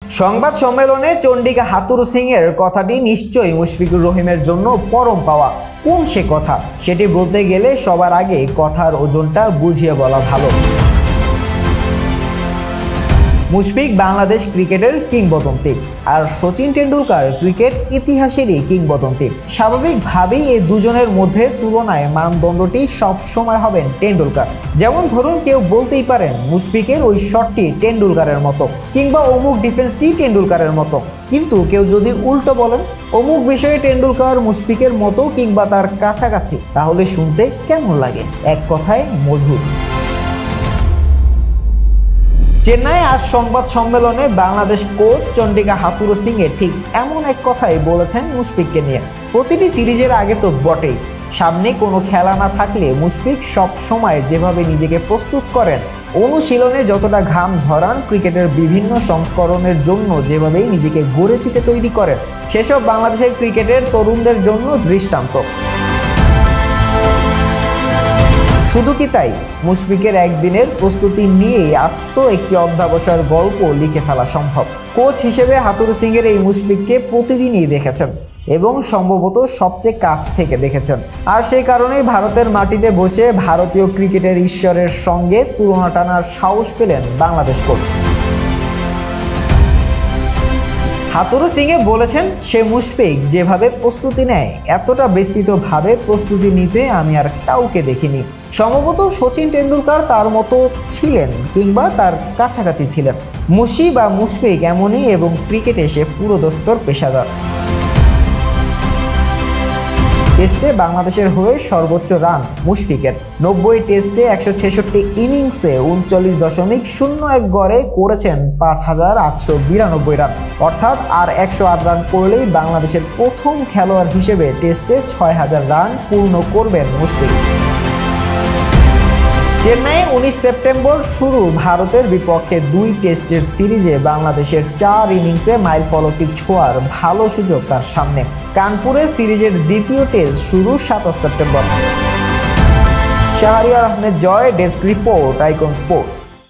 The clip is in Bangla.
সংবাদ সম্মেলনে চন্ডিকা হাথুরু সিং এর কথাটি নিশ্চয়ই মুশফিকুর রহিমের জন্য পরম পাওয়া। কোন সে কথা সেটি বলতে গেলে সবার আগে কথার ওজনটা বুঝিয়ে বলা ভালো। মুশফিক বাংলাদেশ ক্রিকেটের কিংবদন্তি, আর সচিন টেন্ডুলকার ক্রিকেট ইতিহাসেরই কিংবদন্তি। স্বাভাবিকভাবেই এই দুজনের মধ্যে তুলনায় মানদণ্ডটি সব সময় হবেন টেন্ডুলকার। যেমন ধরুন, কেউ বলতেই পারেন মুশফিকের ওই শটটি টেন্ডুলকারের মতো, কিংবা অমুক ডিফেন্সটি টেন্ডুলকারের মতো। কিন্তু কেউ যদি উল্টো বলেন অমুক বিষয়ে টেন্ডুলকার মুশফিকের মতো কিংবা তার কাছাকাছি, তাহলে শুনতে কেমন লাগে? এক কথায় মধুর। চেন্নাই আজ সংবাদ সম্মেলনে বাংলাদেশ কোচ চন্ডিকা হাথুরু সিং ঠিক এমন এক কথাই বলেছেন মুশফিককে নিয়ে। প্রতিটি সিরিজের আগে তো বটেই, সামনে কোনো খেলা না থাকলে মুশফিক সব সময় যেভাবে নিজেকে প্রস্তুত করেন, অনুশীলনে যতটা ঘাম ঝরান, ক্রিকেটের বিভিন্ন সংস্করণের জন্য যেভাবেই নিজেকে গড়ে তুলে তৈরি করেন, সেসব বাংলাদেশের ক্রিকেটের তরুণদের জন্য দৃষ্টান্ত। শুধু কি তাই, মুশফিকের একদিনের প্রস্তুতি নিয়েই আস্ত একটি অধ্যাবসায়ের গল্প লিখে ফেলা সম্ভব। কোচ হিসেবে হাথুরু সিং এর এই মুশফিককে প্রতিদিনই দেখেছেন এবং সম্ভবত সবচেয়ে কাছ থেকে দেখেছেন। আর সেই কারণেই ভারতের মাটিতে বসে ভারতীয় ক্রিকেটের ঈশ্বরের সঙ্গে তুলনা টানার সাহস পেলেন বাংলাদেশ কোচ। হাথুরু সিং বলেছেন, সে মুশফিক যেভাবে প্রস্তুতি নেয়, এতটা বিস্তৃতভাবে প্রস্তুতি নিতে আমি আর কাউকে দেখিনি। সম্ভবত সচিন টেন্ডুলকার তার মতো ছিলেন কিংবা তার কাছাকাছি ছিলেন। মুশফিক এমনই, এবং ক্রিকেটে সে পুরোদস্তর পেশাদার। টেস্টে বাংলাদেশের হয়ে সর্বোচ্চ রান মুশফিকের। 90 টেস্টে 166 ইনিংসে 39.01 গড়ে করেছেন 5,892 রান। অর্থাৎ আর 108 রান করলেই বাংলাদেশের প্রথম খেলোয়াড় হিসেবে টেস্টে 6,000 রান পূর্ণ করবেন মুশফিক। চেন্নাইয়ে 19 সেপ্টেম্বর শুরু ভারতের বিপক্ষে 2 টেস্টের সিরিজে বাংলাদেশের 4 ইনিংসে মাইল ফলকটি ছোঁয়ার ভালো সুযোগ তার সামনে। কানপুরে সিরিজের দ্বিতীয় টেস্ট শুরু 27 সেপ্টেম্বর। শাহরিয়ার আহমেদ জয়, ডেস্ক রিপোর্ট, আইকন স্পোর্টস।